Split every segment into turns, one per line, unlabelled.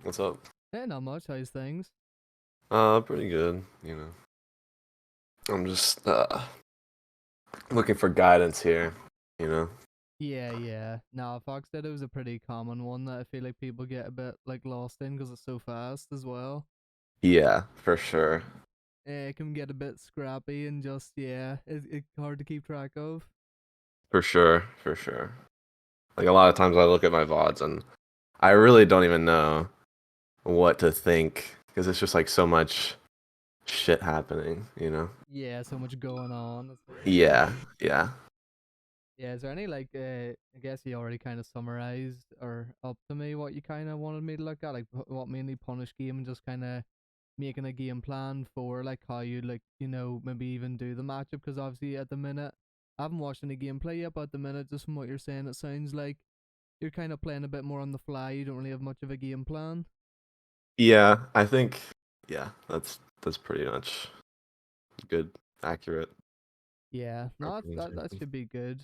What's up?
Not much. How's things?
Pretty good, I'm just looking for guidance here, you know.
Yeah. Nah, Fox Ditto is a pretty common one that I feel like people get a bit like lost in because it's so fast as well.
Yeah, for sure.
It can get a bit scrappy and just it's hard to keep track of.
For sure, for sure. Like a lot of times I look at my VODs and I really don't even know what to think because it's just like so much shit happening.
Yeah, so much going on. It's like
Yeah, yeah.
yeah. Is there any like I guess you already kind of summarized or up to me what you kind of wanted me to look at, like what mainly punish game and just kind of making a game plan for like how you like maybe even do the matchup because obviously at the minute I haven't watched any gameplay yet, but at the minute just from what you're saying it sounds like you're kind of playing a bit more on the fly. You don't really have much of a game plan.
Yeah, I think yeah, that's pretty much good, accurate
Yeah, no, that
representation.
should be good.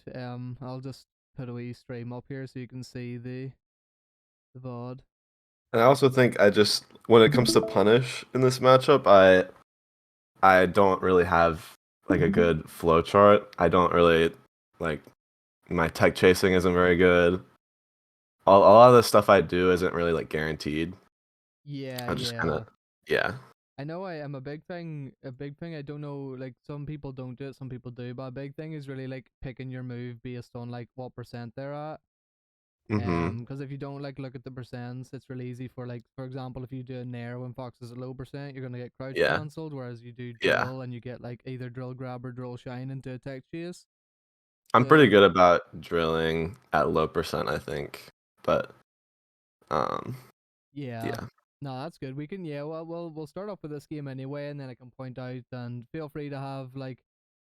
I'll just put a wee stream up here so you can see the VOD.
And I also think I just when it comes to punish in this matchup, I don't really have like a good flow chart. I don't really like my tech chasing isn't very good. A lot of the stuff I do isn't really like guaranteed.
Yeah,
I just kind of
yeah.
yeah.
I know I am a big thing. I don't know, like some people don't do it, some people do, but a big thing is really like picking your move based on like what percent they're at.
Mhm.
Because if you don't like look at the percents, it's really easy for like, for example, if you do a nair when Fox is a low percent, you're gonna get crouch
Yeah.
cancelled, whereas you do
Yeah.
drill and you get like either drill grab or drill shine into a tech chase.
I'm pretty
So
good about drilling at low percent, I think. But um
yeah,
yeah.
no, that's good. We can well we'll start off with this game anyway, and then I can point out and feel free to have like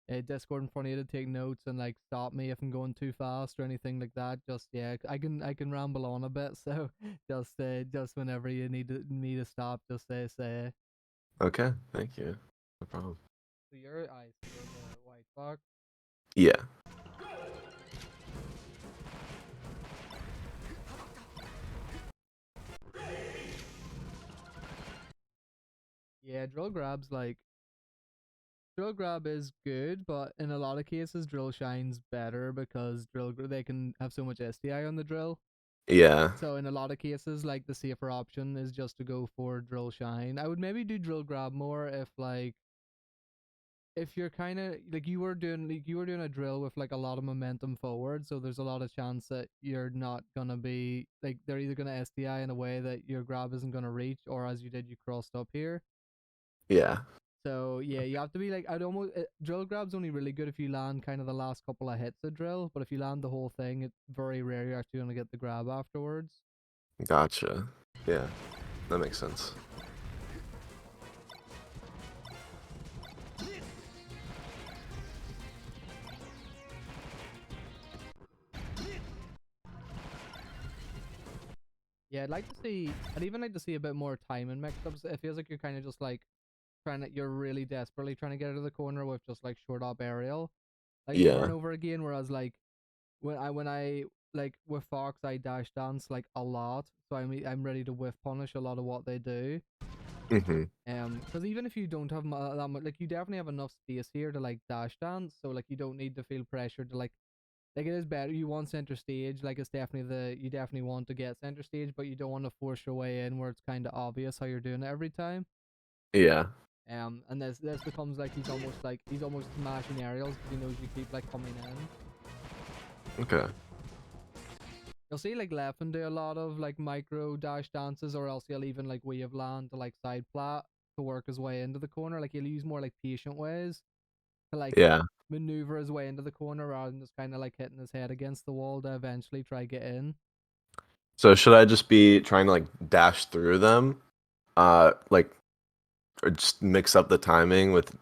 a Discord in front of you to take notes and like stop me if I'm going too fast or anything like that. Just I can ramble on a bit, so just whenever you need me to stop, just say.
Okay. Thank you. No problem.
So you're the white fox.
Yeah.
Yeah, drill grab is good, but in a lot of cases drill shine's better because they can have so much STI on the drill.
Yeah.
So in a lot of cases, like the safer option is just to go for drill shine. I would maybe do drill grab more if you're kind of like you were doing a drill with like a lot of momentum forward, so there's a lot of chance that you're not gonna be like they're either gonna SDI in a way that your grab isn't gonna reach, or as you did, you crossed up here.
Yeah.
So yeah, you have to be like I'd almost drill grab's only really good if you land kind of the last couple of hits of drill, but if you land the whole thing, it's very rare you're actually gonna get the grab afterwards.
Gotcha. Yeah. That makes sense.
Yeah, I'd even like to see a bit more time in mix-ups. It feels like you're kind of just like you're really desperately trying to get out of the corner with just like short up aerial, like over
Yeah.
and over again. Whereas like when I like with Fox, I dash dance like a lot, so I'm ready to whiff punish a lot of what they do.
Mhm.
Because even if you don't have that much, like you definitely have enough space here to like dash dance, so like you don't need to feel pressure to like it is better. You want center stage, like it's definitely you definitely want to get center stage, but you don't want to force your way in where it's kind of obvious how you're doing it every time.
Yeah.
And this becomes like he's almost smashing aerials because he knows you keep like coming in.
Okay.
You'll see like Leffen do a lot of like micro dash dances, or else he'll even like wave land to like side plat to work his way into the corner. Like he'll use more like patient ways to like
Yeah.
maneuver his way into the corner rather than just kind of like hitting his head against the wall to eventually try get in.
So should I just be trying to like dash through them? Like or just mix up the timing with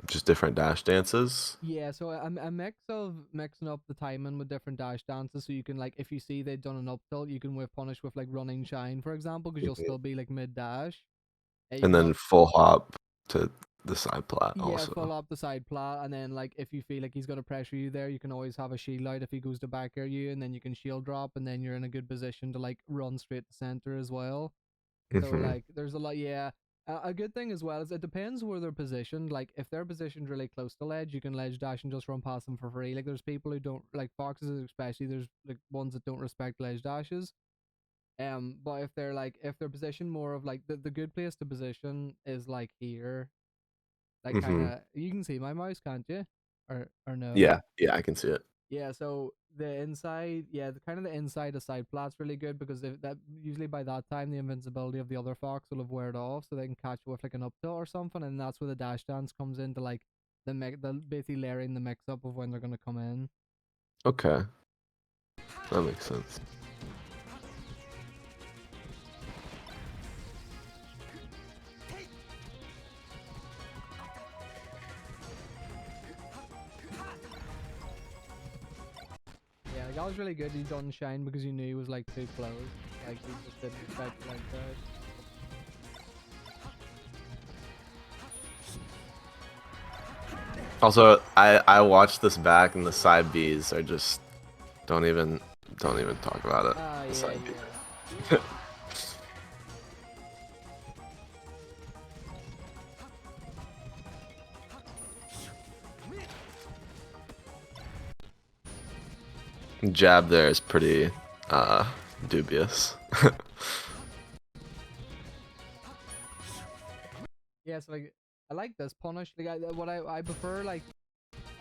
just different dash dances?
Yeah, so a mix of mixing up the timing with different dash dances, so you can like if you see they've done an up tilt, you can whiff punish with like running shine, for example, because you'll
Mhm.
still be like mid dash. You
And
can
then full hop to the side plot
Yeah,
also.
full up the side plat, and then like if you feel like he's gonna pressure you there, you can always have a shield out if he goes to back air you, and then you can shield drop, and then you're in a good position to like run straight to center as well. So
Hmm.
like there's a lot, yeah. A good thing as well is it depends where they're positioned. Like if they're positioned really close to ledge, you can ledge dash and just run past them for free. Like there's people who don't like foxes, especially. There's like ones that don't respect ledge dashes. But if they're positioned more of like the good place to position is like here, like kind
Hmm.
of you can see my mouse, can't you? Or no?
Yeah, yeah, I can see it.
Yeah, so the inside, yeah, the kind of the inside of side plat's really good because if that usually by that time the invincibility of the other fox will have weared off, so they can catch you with like an up tilt or something, and that's where the dash dance comes into like the basically layering the mix up of when they're gonna come in.
Okay, that makes sense.
Yeah, that was really good. He done shine because you knew he was like too close. Like he just didn't expect it like that.
Also, I watched this back, and the side Bs are just don't even talk about it.
Ah,
The
yeah,
side
yeah.
B. Jab there is pretty dubious.
Yeah, so like I like this punish. Like I prefer like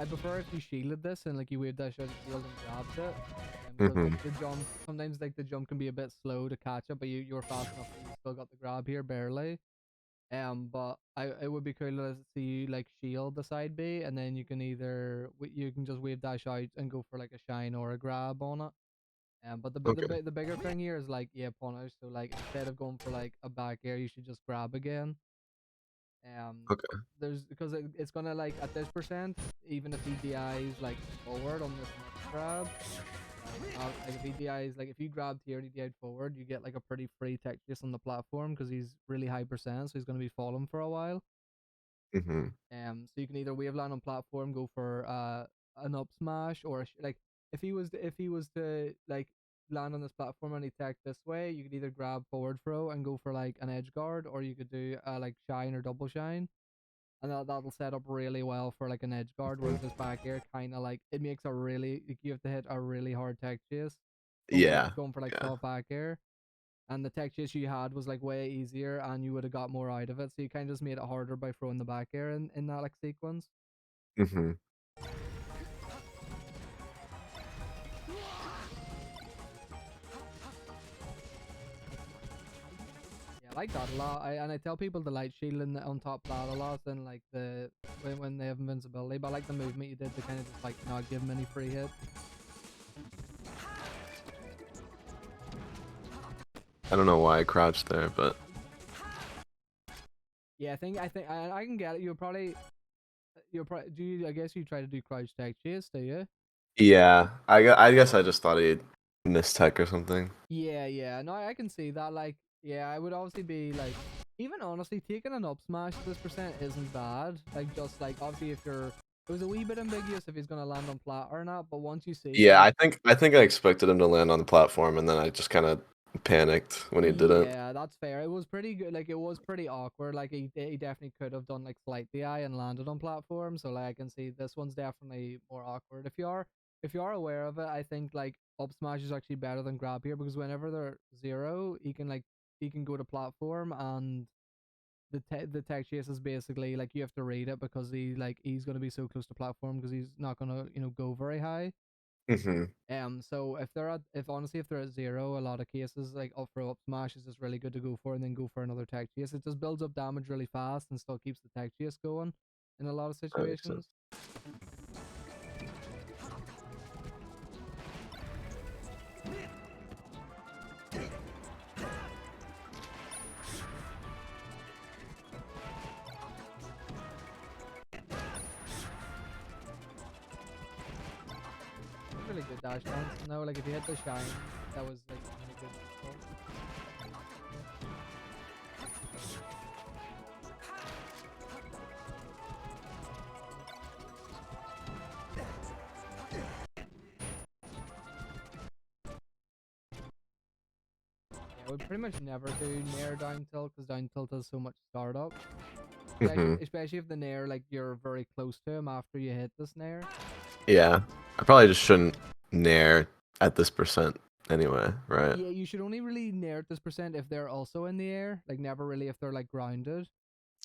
I prefer if you shielded this and like you waved dash out the shield and grabbed it. Because
Hmm.
like the jump sometimes like the jump can be a bit slow to catch up, but you're fast enough that you still got the grab here barely. But it would be cool to see you like shield the side B, and then you can either you can just wave dash out and go for like a shine or a grab on it. But
Okay.
the bigger thing here is like yeah punish. So like instead of going for like a back air, you should just grab again.
Okay.
There's because it's gonna like at this percent, even if he DIs like forward on this next grab, like if he DIs like if you grabbed here and he DI'd forward, you get like a pretty free tech just on the platform because he's really high percent, so he's gonna be falling for a while.
Hmm.
So you can either wave land on platform, go for an up smash, or like if he was to like land on this platform and he tech this way, you could either grab forward throw and go for like an edge guard, or you could do like shine or double shine, and that'll set up really well for like an edge guard. Whereas this back air kind of like it makes a really like, you have to hit a really hard tech chase,
Yeah.
going for like
Yeah.
soft back air. And the tech chase you had was like way easier, and you would have got more out of it. So you kind of just made it harder by throwing the back air in that like sequence.
Hmm.
Yeah, I like that a lot. I tell people to light shield on top plat a lot, and like when they have invincibility. But I like the movement you did to kind of just like not give them any free hit.
I don't know why I crouched there, but
Yeah, I can get it. Do you? I guess you try to do crouch tech chase, do you?
yeah, I guess I just thought he'd miss tech or something.
Yeah, yeah. No, I can see that. Like, yeah, I would obviously be like, even honestly, taking an up smash at this percent isn't bad. Like, just like obviously, if you're, it was a wee bit ambiguous if he's gonna land on plat or not. But once you see,
Yeah,
like,
I think I expected him to land on the platform, and then I just kind of panicked when he didn't.
yeah, that's fair. It was pretty good. Like, it was pretty awkward. Like, he definitely could have done like slight DI and landed on platform. So like, I can see this one's definitely more awkward. If you are aware of it, I think like up smash is actually better than grab here because whenever they're zero, he can go to platform, and the tech chase is basically like you have to read it because he's gonna be so close to platform because he's not gonna go very high.
Hmm.
So if honestly if they're at zero, a lot of cases like up for up smash is just really good to go for, and then go for another tech chase. It just builds up damage really fast and still keeps the tech chase going in a lot of
That makes
situations.
sense.
Really good dash dance. No, like if you hit the shine, that was like really good control. would pretty much never do nair down tilt because down tilt has so much startup.
Hmm.
Especially if the nair like you're very close to him after you hit this nair.
Yeah. I probably just shouldn't nair at this percent anyway, right?
Yeah, you should only really nair at this percent if they're also in the air. Like never really if they're like grounded.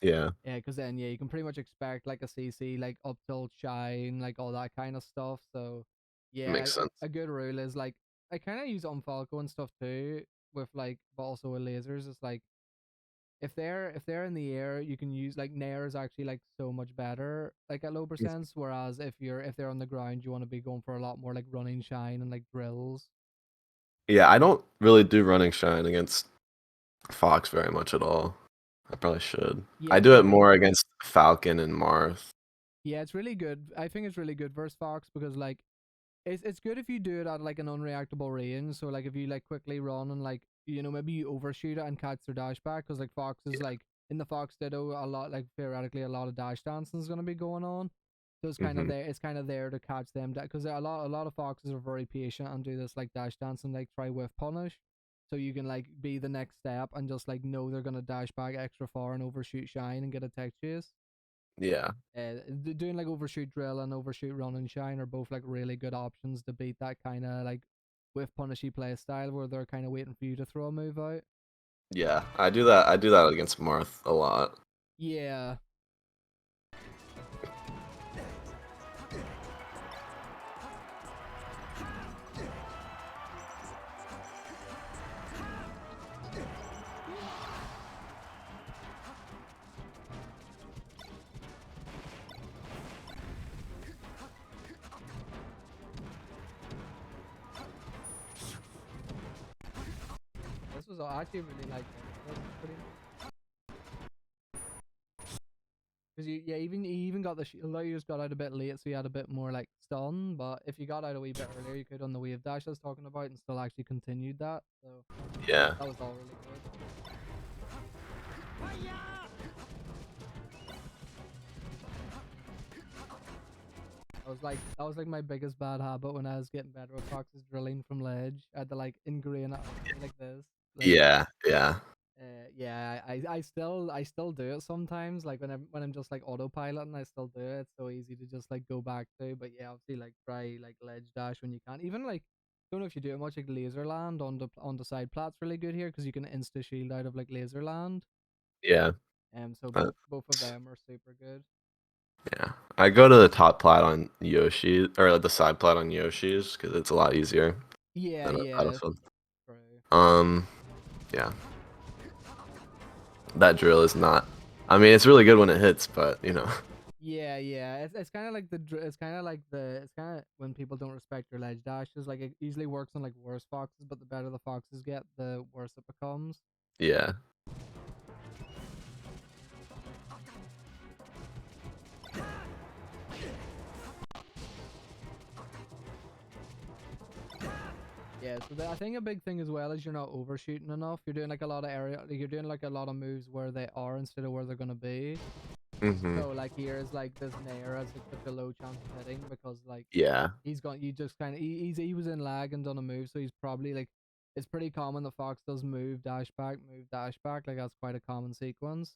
Yeah.
Yeah, because then yeah, you can pretty much expect like a CC, like up tilt, shine, like all that kind of stuff. So yeah,
Makes sense.
a good rule is like I kind of use it on Falco and stuff too, with like but also with lasers. It's like if they're in the air, you can use like nair is actually like so much better like at low percents. Whereas if they're on the ground, you want to be going for a lot more like running shine and like drills.
Yeah, I don't really do running shine against Fox very much at all. I probably should.
Yeah,
I
it's
do it
really
more against Falcon and Marth.
yeah, it's really good. I think it's really good versus Fox because like it's good if you do it at like an unreactable range. So like if you like quickly run and like maybe you overshoot it and catch their dash back because like Fox is like in the Fox Ditto a lot like theoretically a lot of dash dancing is gonna be going on. So it's kind of
Hmm.
there. It's kind of there to catch them because a lot of foxes are very patient and do this like dash dance and like try whiff punish. So you can like be the next step and just like know they're gonna dash back extra far and overshoot shine and get a tech chase.
Yeah.
Doing like overshoot drill and overshoot run and shine are both like really good options to beat that kind of like with punishy play style where they're kind of waiting for you to throw a move out.
Yeah. I do that. I do that against Marth a lot.
Yeah, this was I actually really like this. This was pretty because you even got the shield out. You just got out a bit late, so you had a bit more like stun. But if you got out a wee bit earlier, you could on the wave dash I was talking about and still actually continued that. So
Yeah.
that was all really good. That was like my biggest bad habit when I was getting better with foxes drilling from ledge. I had to like ingrain it on me like this. Like
Yeah. Yeah.
yeah, I still do it sometimes. Like when I'm just like autopiloting, I still do it. It's so easy to just like go back to. But yeah, obviously like try like ledge dash when you can. Even like don't know if you do it much like laser land on the side plat's really good here because you can insta shield out of like laser land.
Yeah.
So
Uh,
both of them are super good.
yeah. I go to the top plat on Yoshi or the side plat on Yoshi's because it's a lot easier
Yeah,
than a
yeah,
Battlefield.
true.
Um. Yeah. That drill is not. I mean, it's really good when it hits, but
Yeah, yeah. It's kind of like it's kind of when people don't respect your ledge dashes. Like it usually works on like worse foxes, but the better the foxes get, the worse it becomes.
Yeah.
Yeah. So I think a big thing as well is you're not overshooting enough. You're doing like a lot of area. Like you're doing like a lot of moves where they are instead of where they're gonna be.
Mhm.
So like here is like this Nair has like such a low chance of hitting because like
Yeah.
he's got you just kind of he was in lag and done a move, so he's probably like it's pretty common the fox does move dash back, like that's quite a common sequence.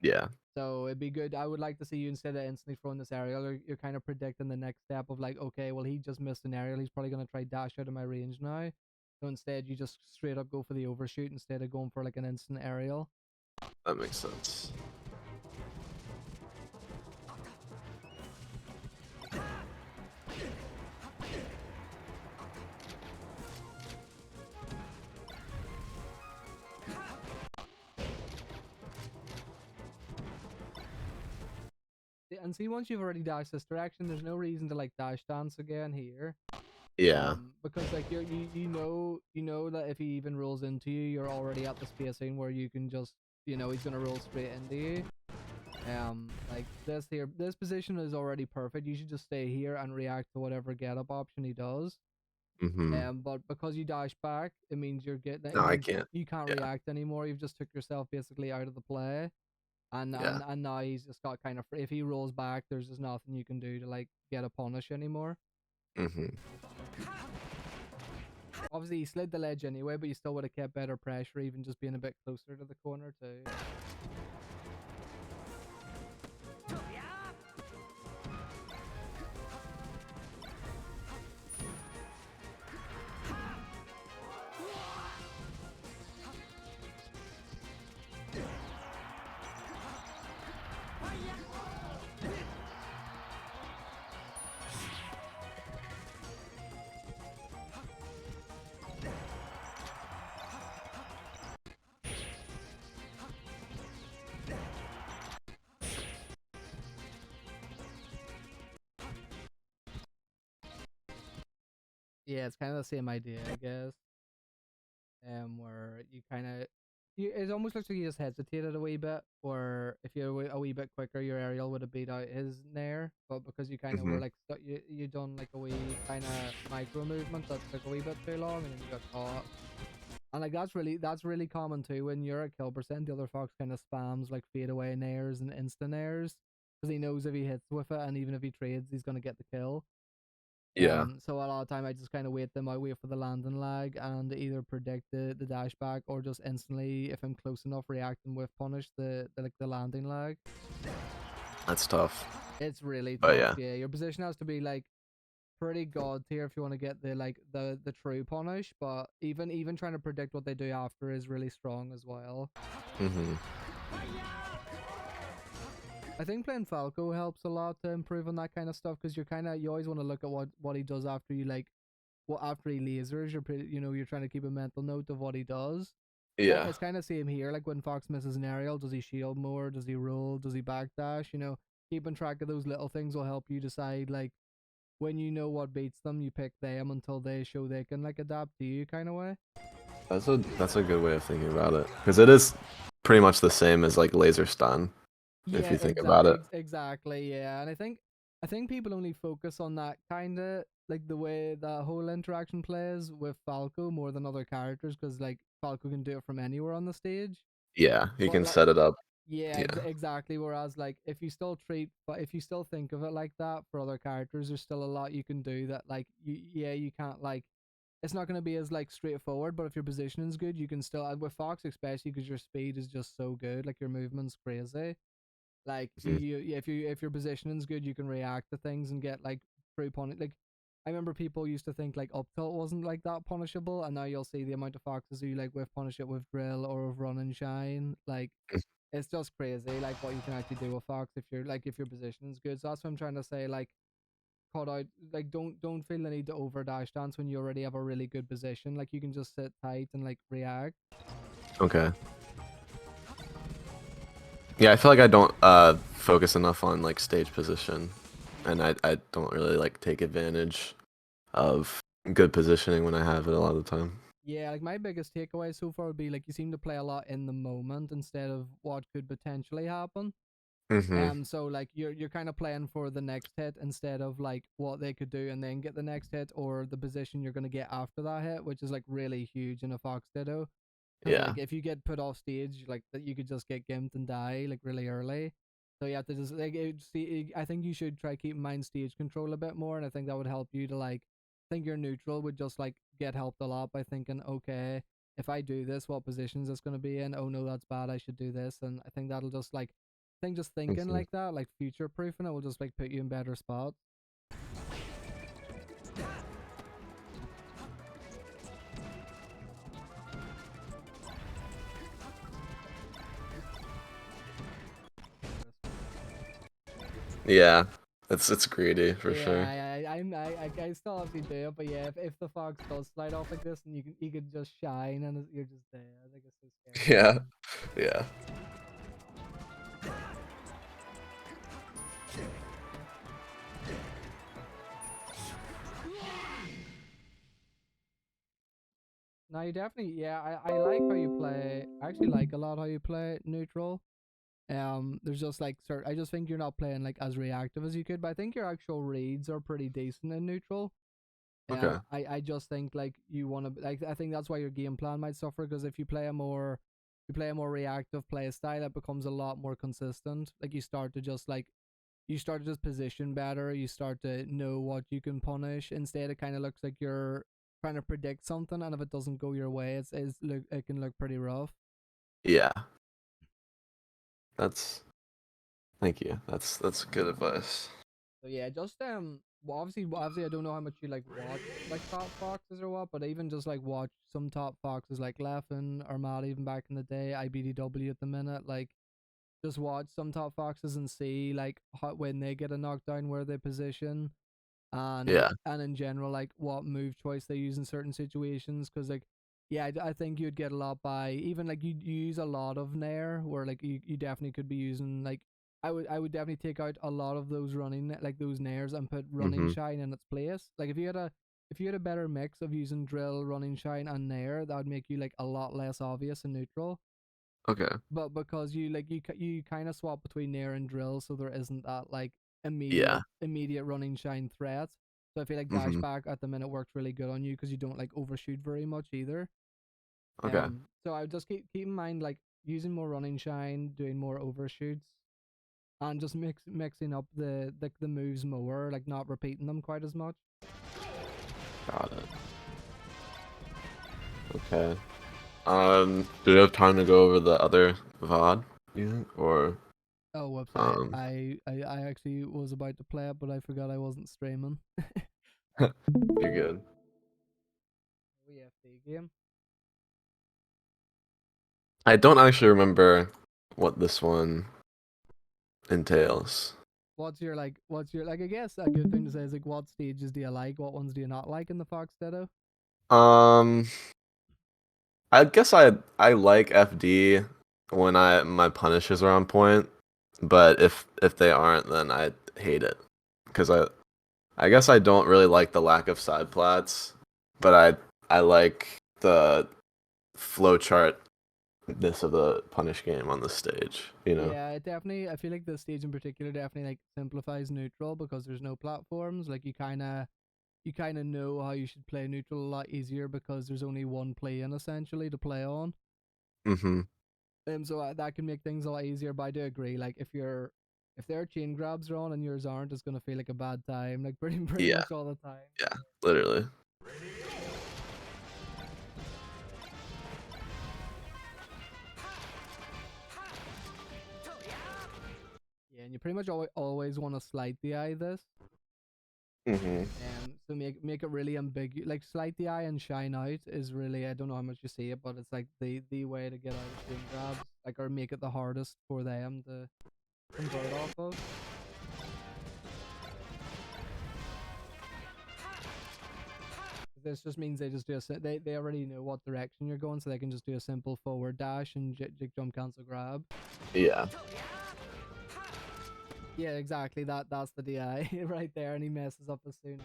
Yeah.
So it'd be good. I would like to see you instead of instantly throwing this aerial, you're kind of predicting the next step of like, okay, well he just missed an aerial, he's probably gonna try dash out of my range now. So instead you just straight up go for the overshoot instead of going for like an instant aerial.
That makes sense.
And see, once you've already dashed this direction, there's no reason to like dash dance again here.
Yeah.
Because like you know that if he even rolls into you, you're already at the spacing where you can just he's gonna roll straight into you. Like this position is already perfect. You should just stay here and react to whatever get up option he does.
Mhm.
But because you dash back, it means
No,
it
I
means
can't.
you can't
Yeah.
react anymore. You've just took yourself basically out of the play, and
Yeah.
and and now he's just got kind of if he rolls back, there's just nothing you can do to like get a punish anymore.
Mhm.
Obviously, he slid the ledge anyway, but you still would have kept better pressure, even just being a bit closer to the corner too. Yeah, it's kind of the same idea, I guess. Where you kind of, it almost looks like you just hesitated a wee bit, or if you're a wee bit quicker, your aerial would have beat out his nair, but because you kind of were
Hmm.
like you done like a wee kind of micro movement that took a wee bit too long, and then you got caught. And like that's really common too. When you're at kill percent, the other fox kind of spams like fade away nairs and instant nairs because he knows if he hits with it, and even if he trades, he's gonna get the kill.
Yeah,
So a lot of time I just kind of wait them out, wait for the landing lag, and either predict the dash back or just instantly, if I'm close enough, react and whiff punish the landing lag.
that's tough.
It's really
But
tough.
yeah.
Yeah, your position has to be like pretty god tier if you want to get the true punish. But even trying to predict what they do after is really strong as well.
Hmm.
I think playing Falco helps a lot to improve on that kind of stuff because you always want to look at what he does after you like. Well, after he lasers, you're trying to keep a mental note of what he does.
Yeah.
It's kind of same here. Like when Fox misses an aerial, does he shield more? Does he roll? Does he backdash? Keeping track of those little things will help you decide. Like when you know what beats them, you pick them until they show they can like adapt to you, kind of way.
That's a good way of thinking about it because it is pretty much the same as like laser stun if
Yeah,
you think about it.
exactly. Yeah, and I think people only focus on that kind of like the way that whole interaction plays with Falco more than other characters because like Falco can do it from anywhere on the stage.
Yeah, you
But
can
like,
set it up.
yeah,
Yeah.
exactly. Whereas like if you still think of it like that for other characters, there's still a lot you can do that like you can't like. It's not going to be as like straightforward, but if your positioning's good, you can still with Fox especially because your speed is just so good, like your movement's crazy. Like
Mhm.
if your positioning's good, you can react to things and get like true punish. Like I remember people used to think like up tilt wasn't like that punishable, and now you'll see the amount of foxes who like with punish it with drill or with run and shine. Like it's just crazy, like what you can actually do with fox if your positioning's good. So that's what I'm trying to say. Like cut out like don't feel the need to over dash dance when you already have a really good position. Like you can just sit tight and like react.
Okay. Yeah, I feel like I don't focus enough on like stage position, and I don't really like take advantage of good positioning when I have it a lot of the time.
Yeah, like my biggest takeaway so far would be like you seem to play a lot in the moment instead of what could potentially happen.
Hmm.
So like you're kind of playing for the next hit instead of like what they could do and then get the next hit or the position you're gonna get after that hit, which is like really huge in a Fox Ditto. Because
Yeah.
like if you get put off stage, like that you could just get gimped and die like really early. So you have to just like I think you should try keep in mind stage control a bit more, and I think that would help you to like. I think your neutral would just like get helped a lot by thinking, okay, if I do this, what position is this going to be in? Oh no, that's bad. I should do this, and I think that'll just like. I think just thinking
Hmm.
like that, like future proofing it, will just like put you in better spots.
Yeah. It's greedy for sure.
Yeah, I still obviously do it, but yeah, if the fox does slide off like this, and you could just shine and you're just there, I think it's so scary.
Yeah. Yeah.
Now you definitely, yeah, I like how you play. I actually like a lot how you play neutral. There's just like I just think you're not playing like as reactive as you could, but I think your actual reads are pretty decent in neutral.
Okay.
I just think like you want to like I think that's why your game plan might suffer because if you play a more reactive play style, it becomes a lot more consistent. Like you start to just position better. You start to know what you can punish. Instead, it kind of looks like trying to predict something, and if it doesn't go your way, it can look pretty rough.
Yeah, that's thank you. That's good advice.
So yeah, just well, obviously, I don't know how much you like watch like top foxes or what, but even just like watch some top foxes like Leffen or Matt even back in the day, IBDW at the minute, like just watch some top foxes and see like how, when they get a knockdown where they position,
Yeah.
and in general like what move choice they use in certain situations, because like yeah, I think you'd get a lot by even like you use a lot of nair where like you definitely could be using like I would definitely take out a lot of those running like those nairs and put running
Mm-hmm.
shine in its place. Like if you had a better mix of using drill, running shine, and nair, that would make you like a lot less obvious and neutral.
Okay.
But because you kind of swap between nair and drill, so there isn't that like
Yeah.
immediate running shine threat. So I feel like dash
Mm-hmm.
back at the minute works really good on you because you don't like overshoot very much either.
Okay.
So I would just keep in mind like using more running shine, doing more overshoots, and just mixing up the moves more, like not repeating them quite as much.
Got it. Okay. Do you have time to go over the other VOD? You think? Or
Oh, whoops!
um,
I actually was about to play it, but I forgot I wasn't streaming.
you're good.
WFD game.
I don't actually remember what this one entails.
What's your I guess a good thing to say is like what stages do you like, what ones do you not like in the Fox Ditto?
Um, I guess I like FD when I my punishes are on point, but if they aren't, then I hate it because I guess I don't really like the lack of side plats, but I like the flowchart this of the punish game on the stage, you know?
Yeah, it definitely I feel like this stage in particular definitely like simplifies neutral because there's no platforms. Like you kinda know how you should play neutral a lot easier because there's only one play in essentially to play on.
Mm-hmm.
So that can make things a lot easier. But I do agree. Like if their chain grabs are on and yours aren't, it's gonna feel like a bad time. Like pretty
Yeah,
much all the time.
yeah, literally.
Yeah, and you pretty much always want to slight the eye this.
Mm-hmm.
So make it really ambiguous. Like slight the eye and shine out is really I don't know how much you see it, but it's like the way to get out of chain grabs. Like or make it the hardest for them to convert off of. This just means they just do they already know what direction you're going, so they can just do a simple forward dash and jump cancel grab.
Yeah.
Yeah, exactly. That's the DI right there, and he messes up as soon.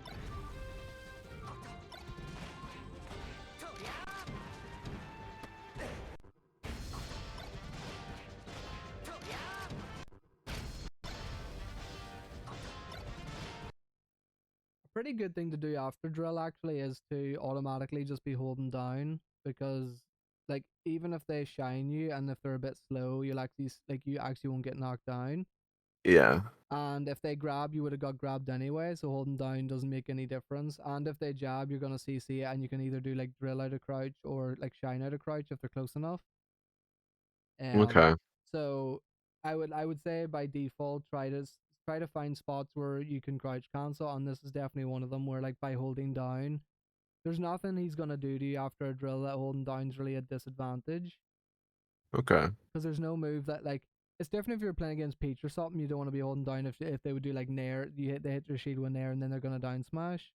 A pretty good thing to do after drill actually is to automatically just be holding down because like even if they shine you and if they're a bit slow, you actually won't get knocked down.
Yeah.
And if they grab, you would have got grabbed anyway, so holding down doesn't make any difference. And if they jab, you're gonna CC it, and you can either do like drill out of crouch or like shine out of crouch if they're close enough. Um,
Okay.
so I would say by default try to find spots where you can crouch cancel, and this is definitely one of them where like by holding down, there's nothing he's gonna do to you after a drill that holding down is really a disadvantage
Okay.
because there's no move that like it's different if you're playing against Peach or something. You don't want to be holding down if they would do like nair. They hit your shield with nair and then they're gonna down smash,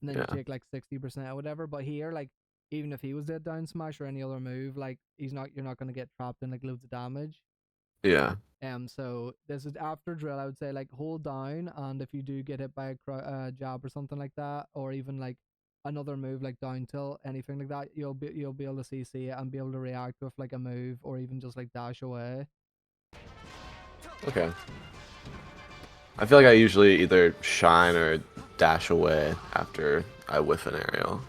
and then you
Yeah.
take like 60% or whatever. But here, like even if he was dead down smash or any other move, like you're not gonna get trapped in like loads of damage.
Yeah.
So this is after drill. I would say like hold down, and if you do get hit by a jab or something like that, or even like another move like down tilt, anything like that, you'll be able to CC it and be able to react with like a move or even just like dash away.
Okay. I feel like I usually either shine or dash away after I whiff an aerial.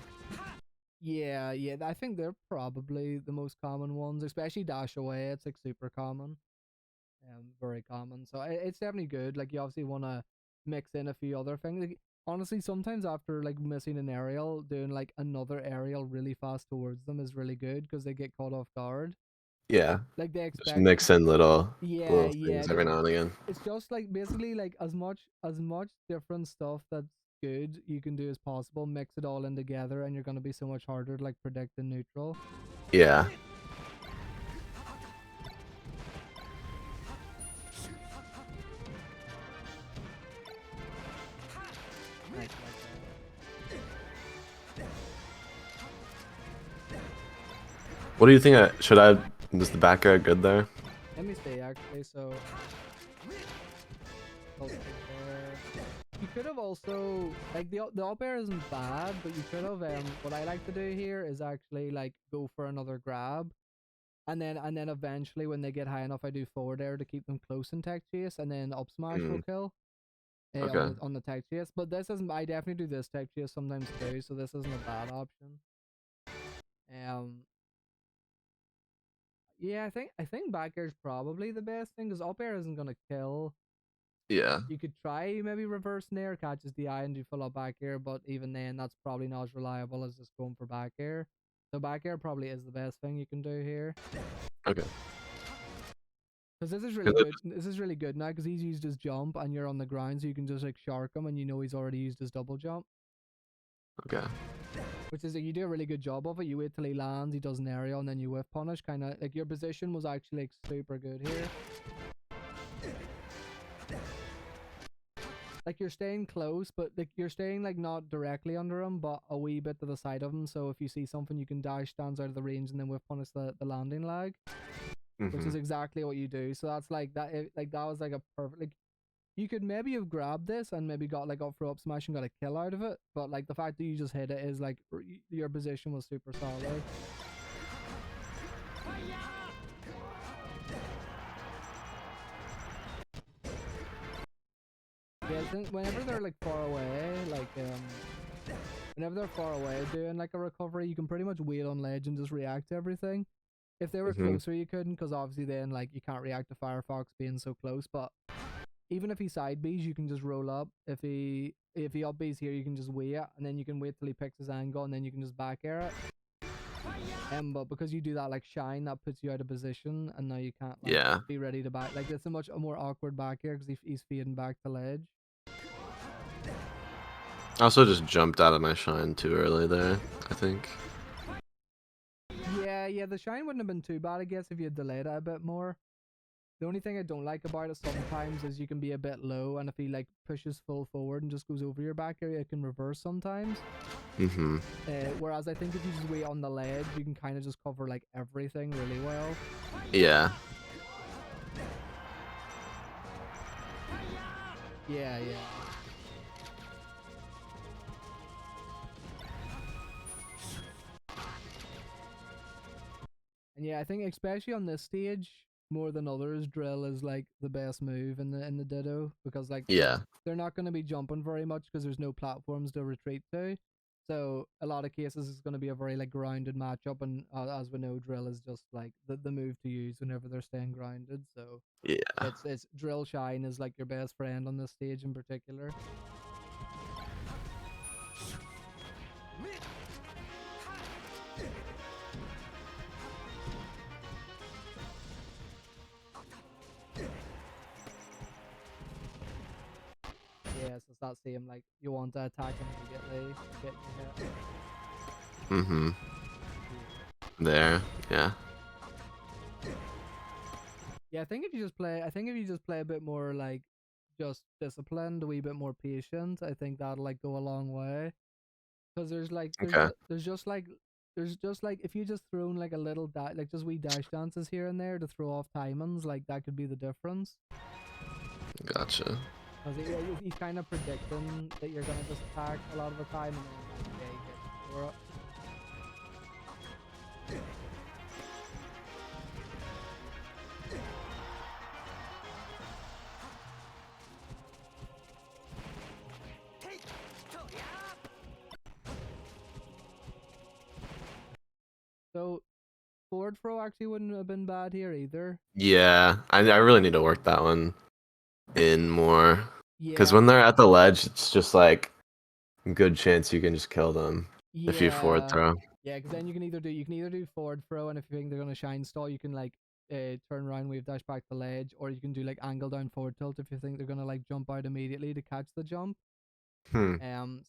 Yeah, yeah. I think they're probably the most common ones, especially dash away. It's like super common, very common. So it's definitely good. Like you obviously want to mix in a few other things. Like, honestly, sometimes after like missing an aerial, doing like another aerial really fast towards them is really good because they get caught off guard.
Yeah,
Like they
just
expect,
mix in
yeah,
little
yeah.
things every now and again.
It's just like basically like as much different stuff that's good you can do as possible. Mix it all in together, and you're gonna be so much harder to like predict in neutral.
Yeah.
Like
What do you think? Is the back air good there?
let me see actually. So hold on there. You could have also like the up air isn't bad, but you could have what I like to do here is actually like go for another grab, and then eventually when they get high enough, I do forward air to keep them close in tech chase, and then up smash will
Mm,
kill
okay.
on the tech chase. But this isn't. I definitely do this tech chase sometimes too, so this isn't a bad option. Um, yeah, I think back air is probably the best thing because up air isn't gonna kill.
Yeah.
You could try maybe reverse nair, catches the eye and do full up back air, but even then, that's probably not as reliable as just going for back air. So back air probably is the best thing you can do here.
Okay.
Because this is really
'Cause
good. This is really good now because he's used his jump and you're on the ground, so you can just like shark him and you know he's already used his double jump.
Okay.
Which is like you do a really good job of it. You wait till he lands, he does an aerial, and then you whiff punish. Kind of like your position was actually like super good here. Like you're staying close, but like you're staying like not directly under him, but a wee bit to the side of him. So if you see something, you can dash stands out of the range and then whiff punish the landing lag, which is
Mhm.
exactly what you do. So that's like that. Like that was like a perfect. Like you could maybe have grabbed this and maybe got like up for up smash and got a kill out of it, but like the fact that you just hit it is like your position was super solid. Yeah, whenever they're like far away, like whenever they're far away doing like a recovery, you can pretty much wait on ledge and just react to everything. If they were
Mhm.
closer, you couldn't, because obviously then like you can't react to Firefox being so close. But even if he side Bs, you can just roll up. If he up Bs here, you can just wait, and then you can wait till he picks his angle, and then you can just back air it. But because you do that like shine, that puts you out of position, and now you can't like
Yeah.
be ready to back. Like it's a much more awkward back air because he's feeding back to ledge.
I also just jumped out of my shine too early there, I think.
Yeah, the shine wouldn't have been too bad, I guess, if you had delayed it a bit more. The only thing I don't like about it sometimes is you can be a bit low, and if he like pushes full forward and just goes over your back area, it can reverse sometimes.
Mhm.
Whereas I think if you just wait on the ledge, you can kind of just cover like everything really well.
Yeah.
Yeah. And yeah, I think especially on this stage, more than others, drill is like the best move in the ditto because like
Yeah.
they're not going to be jumping very much because there's no platforms to retreat to. So a lot of cases it's going to be a very like grounded matchup, and as we know, drill is just like the move to use whenever they're staying grounded. So
Yeah.
it's drill shine is like your best friend on this stage in particular. Yeah, so it's that same like you want to attack immediately, get your hit.
Mhm.
Yeah.
There. Yeah.
Yeah, I think if you just play a bit more like just disciplined, a wee bit more patient, I think that'll like go a long way. Because
Okay.
there's just like if you just thrown like a little like just wee dash dances here and there to throw off timings, like that could be the difference.
Gotcha.
Because he's kind of predicting that you're gonna just attack a lot of the time, and then like yeah, he gets you for it. So forward throw actually wouldn't have been bad here either.
Yeah. I really need to work that one in more. Because
Yeah,
when they're at the ledge, it's just like good chance you can just kill them if you forward
Yeah,
throw.
yeah, because then you can either do forward throw, and if you think they're gonna shine stall, you can like turn around, wave dash back the ledge, or you can do like angle down forward tilt if you think they're gonna like jump out immediately to catch the jump.
Hmm.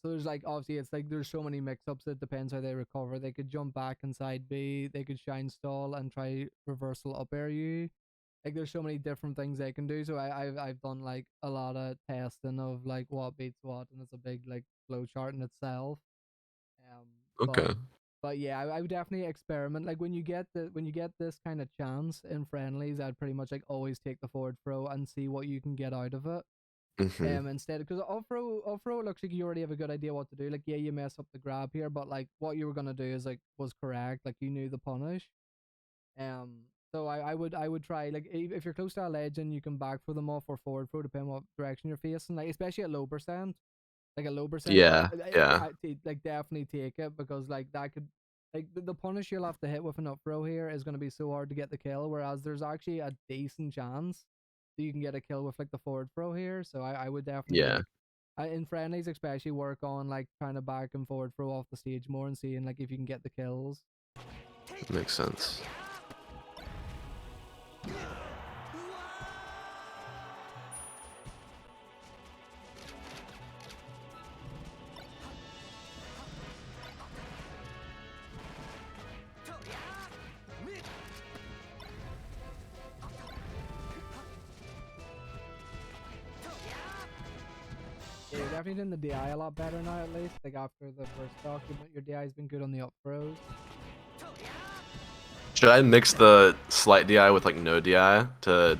So there's like obviously it's like there's so many mix ups. It depends how they recover. They could jump back inside B. They could shine stall and try reversal up air you. Like there's so many different things they can do. So I've done like a lot of testing of like what beats what, and it's a big like flow chart in itself. Um, but
Okay.
but yeah, I would definitely experiment. Like when you get this kind of chance in friendlies, I'd pretty much like always take the forward throw and see what you can get out of it.
Mm-hmm.
Instead, because off throw looks like you already have a good idea what to do. Like yeah, you mess up the grab here, but like what you were gonna do is like was correct. Like you knew the punish. Um, so I would try like if you're close to a ledge and you can back for them off or forward throw depending what direction you're facing. Like especially at low percent, like a low percent,
Yeah. Yeah.
like definitely take it because like that could like the punish you'll have to hit with an up throw here is going to be so hard to get the kill. Whereas there's actually a decent chance that you can get a kill with like the forward throw here. So I would definitely
Yeah.
like in friendlies especially work on like trying to back and forward throw off the stage more and seeing like if you can get the kills.
Makes sense.
Yeah, you're definitely doing the DI a lot better now, at least. Like after the first stock, your DI's been good on the up throws.
Should I mix the slight DI with like no DI to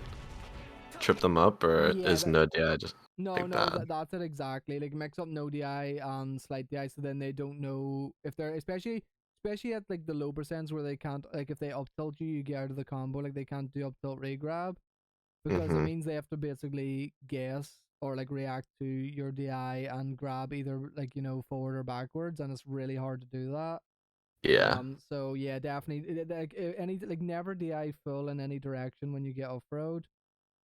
trip them up, or
Yeah,
is no DI just
no,
like
no,
bad?
that's it exactly. Like mix up no DI and slight DI, so then they don't know if they're especially at like the low percents where they can't like if they up tilt you, you get out of the combo. Like they can't do up tilt regrab because it
Mm-hmm.
means they have to basically guess or like react to your DI and grab either like forward or backwards, and it's really hard to do that.
Yeah.
So yeah, definitely like any like never DI full in any direction when you get off road.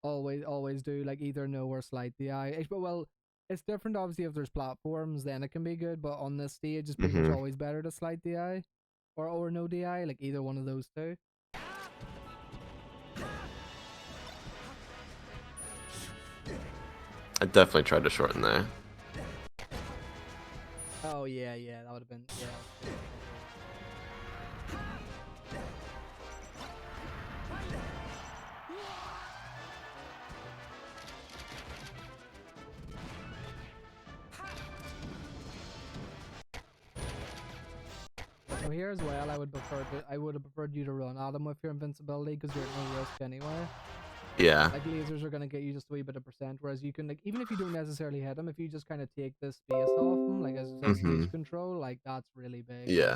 Always do like either no or slight DI. But well, it's different obviously if there's platforms, then it can be good. But on this stage, it's pretty much
Mm-hmm.
always better to slight DI or no DI, like either one of those two.
I definitely tried to shorten there.
Oh yeah, yeah, that would have been yeah. So here as well, I would have preferred you to run at him with your invincibility because you're at no risk anyway.
Yeah.
Like lasers are gonna get you just a wee bit of percent, whereas you can like even if you don't necessarily hit him, if you just kind of take this space off him, like as
Mm-hmm.
stage control, like that's really big. Like
Yeah.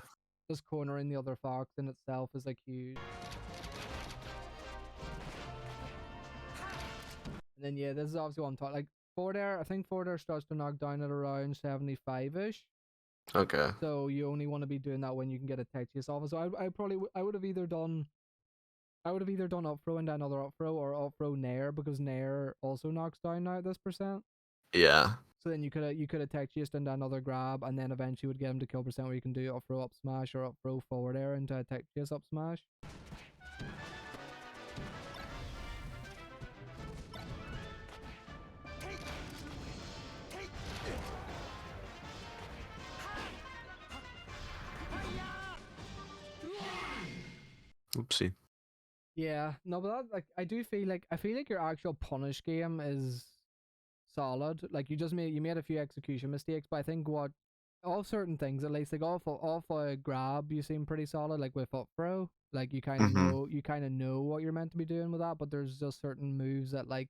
just cornering the other fox in itself is like huge. And then yeah, this is obviously what I'm talking like forward air. I think forward air starts to knock down at around 75 ish.
Okay.
So you only want to be doing that when you can get a tech chase off. So I probably I would have either done up throw and another up throw or up throw nair because nair also knocks down now at this percent.
Yeah.
So then you could have tech chased into another grab and then eventually would get him to kill percent where you can do up throw up smash or up throw forward air into a tech chase up smash.
Oopsie.
Yeah, no, but that, like I feel like your actual punish game is solid. Like you made a few execution mistakes, but I think what all certain things at least like off a grab you seem pretty solid. Like with up throw, like
Mm-hmm.
you kind of know what you're meant to be doing with that. But there's just certain moves that like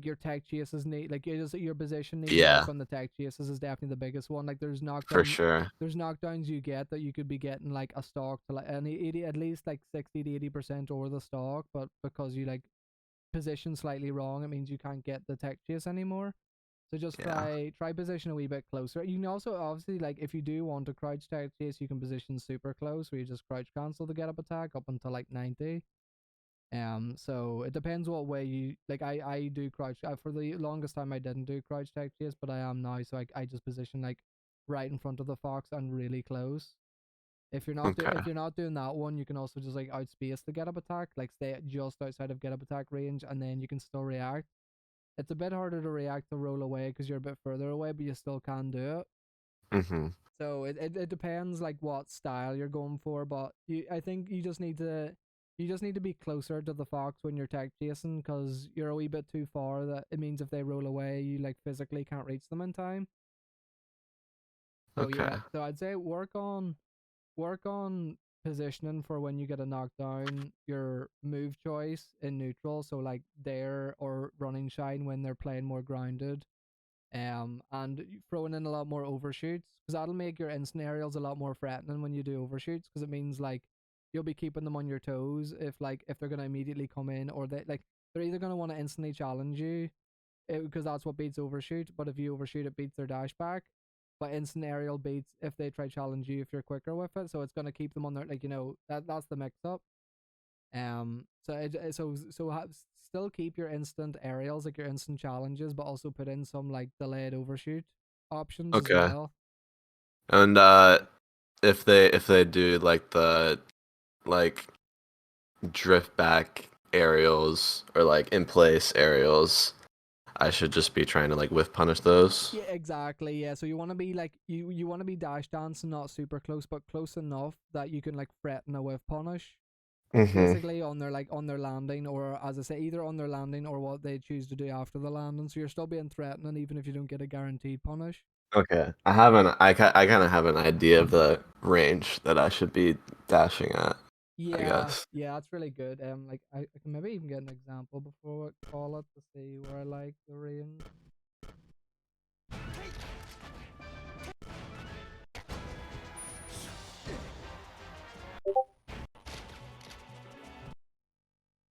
your tech chases need like your position needing
Yeah.
work on the tech chases is definitely the biggest one. Like
For sure.
there's knockdowns you get that you could be getting like a stock to like any 80 at least like 60 to 80% over the stock, but because you like position slightly wrong, it means you can't get the tech chase anymore. So just
Yeah.
try position a wee bit closer. You can also obviously like if you do want to crouch tech chase, you can position super close where you just crouch cancel the get up attack up until like 90. So it depends what way you like. I do crouch for the longest time. I didn't do crouch tech chase, but I am now. So I just position like right in front of the fox and really close.
Okay.
If you're not doing that one, you can also just like outspace the get up attack, like stay just outside of get up attack range, and then you can still react. It's a bit harder to react to roll away because you're a bit further away, but you still can do it.
Mhm.
So it depends like what style you're going for, but I think you just need to be closer to the fox when you're tech chasing because you're a wee bit too far. That it means if they roll away, you like physically can't reach them in time. So yeah,
Okay.
so I'd say work on positioning for when you get a knockdown, your move choice in neutral, so like dare or running shine when they're playing more grounded. And throwing in a lot more overshoots because that'll make your instant aerials a lot more threatening when you do overshoots because it means like you'll be keeping them on your toes if they're gonna immediately come in or they're either gonna want to instantly challenge you because that's what beats overshoot. But if you overshoot, it beats their dash back. But instant aerial beats if they try challenge you if you're quicker with it. So it's gonna keep them on their that's the mix up. Still keep your instant aerials like your instant challenges, but also put in some like delayed overshoot options as
Okay.
well.
And if they do like the like drift back aerials or like in place aerials, I should just be trying to like whiff punish those.
Yeah, exactly. Yeah, so you want to be like you want to be dash dancing, not super close, but close enough that you can like threaten a whiff punish.
Mhm.
Basically on their landing, or as I say, either on their landing or what they choose to do after the landing. So you're still being threatening even if you don't get a guaranteed punish.
Okay. I kind of have an idea of the range that I should be dashing at, I
Yeah,
guess.
yeah, that's really good. Like I can maybe even get an example before I call it to see where I like the range.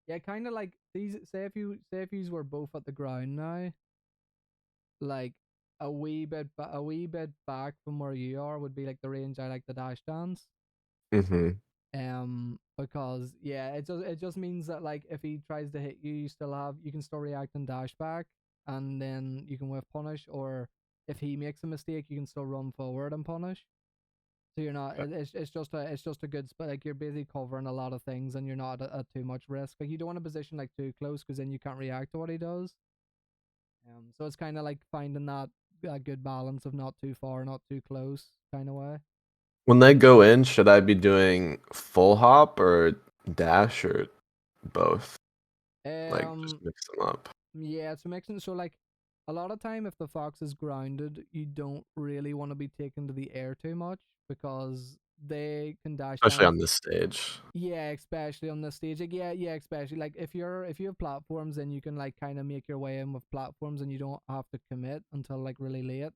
Yeah, kind of like these. Say if you were both at the ground now, like a wee bit back from where you are would be like the range I like the dash dance.
Mhm.
Because yeah, it just means that like if he tries to hit you, you can still react and dash back, and then you can whiff punish, or if he makes a mistake, you can still run forward and punish. So you're not. It's just a good spot. Like you're basically covering a lot of things, and you're not at too much risk. Like you don't want to position like too close, because then you can't react to what he does. So it's kind of like finding that good balance of not too far, not too close, kind of way.
When they go in, should I be doing full hop or dash or both? Like just
Um,
mix them up.
yeah, it's a mixing. So like a lot of time, if the fox is grounded, you don't really want to be taken to the air too much because they can dash
Especially
down.
on this stage.
Yeah, especially on this stage. Like, yeah, especially like if you have platforms, then you can like kind of make your way in with platforms, and you don't have to commit until like really late.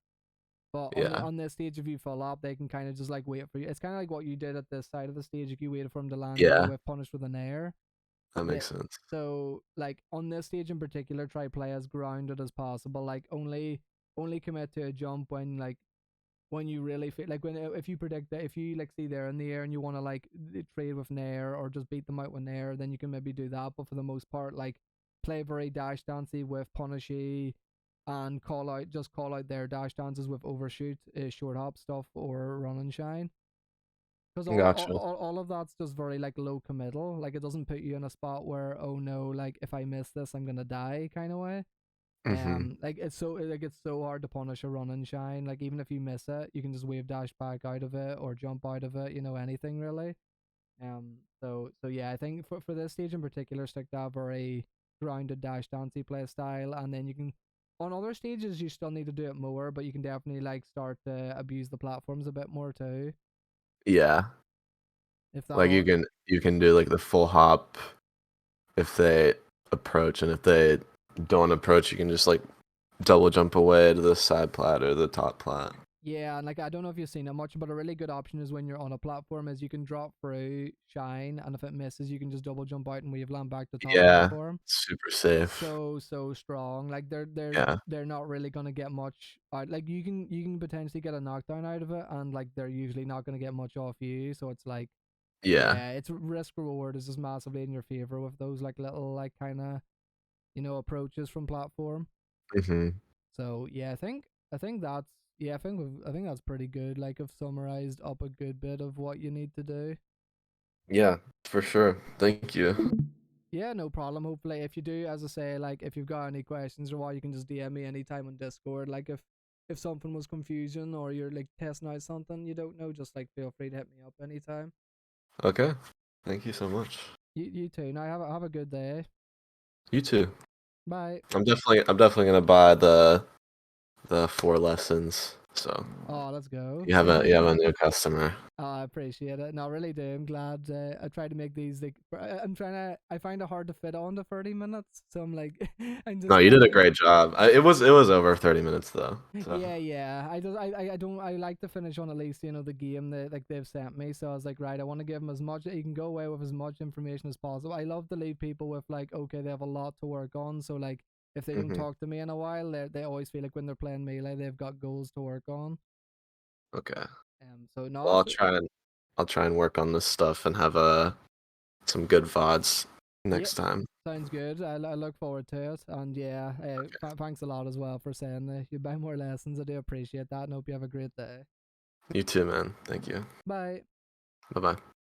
But
Yeah.
on this stage, if you fall up, they can kind of just like wait for you. It's kind of like what you did at this side of the stage. If you waited for him to land, and you
Yeah,
were punished with an air.
that
Yeah.
makes sense.
So like on this stage in particular, try play as grounded as possible. Like only commit to a jump when you really feel like when if you predict that if you like see they're in the air and you want to like trade with Nair or just beat them out with Nair, then you can maybe do that. But for the most part, like play very dash dancey with punishy, and call out their dash dances with overshoot, short hop stuff, or run and shine. Because
Gotcha.
all of that's just very like low committal. Like it doesn't put you in a spot where, oh no, like if I miss this I'm gonna die kind of way.
Mhm.
Like it's so hard to punish a run and shine. Like even if you miss it, you can just wave dash back out of it or jump out of it. Anything really. So yeah, I think for this stage in particular, stick to a very grounded dash dancey play style, and then you can. On other stages, you still need to do it more, but you can definitely like start to abuse the platforms a bit more too.
Yeah.
If that
Like
all,
you can do like the full hop if they approach, and if they don't approach, you can just like double jump away to the side plat or the top plat.
Yeah, and like I don't know if you've seen it much, but a really good option is when you're on a platform is you can drop through shine, and if it misses, you can just double jump out and wave land back to top
Yeah,
platform.
super safe.
So strong. Like
Yeah.
they're not really gonna get much out. Like you can potentially get a knockdown out of it, and like they're usually not gonna get much off you. So it's like
Yeah.
yeah, it's risk reward is just massively in your favor with those like little like kind of approaches from platform.
Mhm.
So yeah, I think that's Yeah, I think that's pretty good. Like, I've summarized up a good bit of what you need to do.
Yeah, for sure. Thank you.
Yeah, no problem. Hopefully, if you do, as I say, like if you've got any questions or what, you can just DM me anytime on Discord. Like if something was confusing or you're like testing out something you don't know, just like feel free to hit me up anytime.
Okay. Thank you so much.
You too. Now have a good day.
You too.
Bye.
I'm definitely gonna buy the 4 lessons. So
Oh, let's go.
you have a new customer.
Oh, I appreciate it. No, I really do. I'm glad. I try to make these like. I'm trying to. I find it hard to fit on the 30 minutes, so I'm like, I'm
No,
just
you did
trying
a
to.
great job. It was over 30 minutes though. So
Yeah, yeah. I don't. I like to finish on at least the game that like they've sent me. So I was like, right, I want to give them as much. You can go away with as much information as possible. I love to leave people with like, okay, they have a lot to work on. So like, if they don't
hmm
talk to me in a while, they always feel like when they're playing melee, they've got goals to work on.
Okay.
So no,
Well,
that's
I'll try and work on this stuff and have some good VODs
yeah.
next time.
Sounds good. I look forward to it. And yeah, thanks a lot as well for saying that you buy more lessons. I do appreciate that and hope you have a great day.
You too, man. Thank you.
Bye.
Bye bye.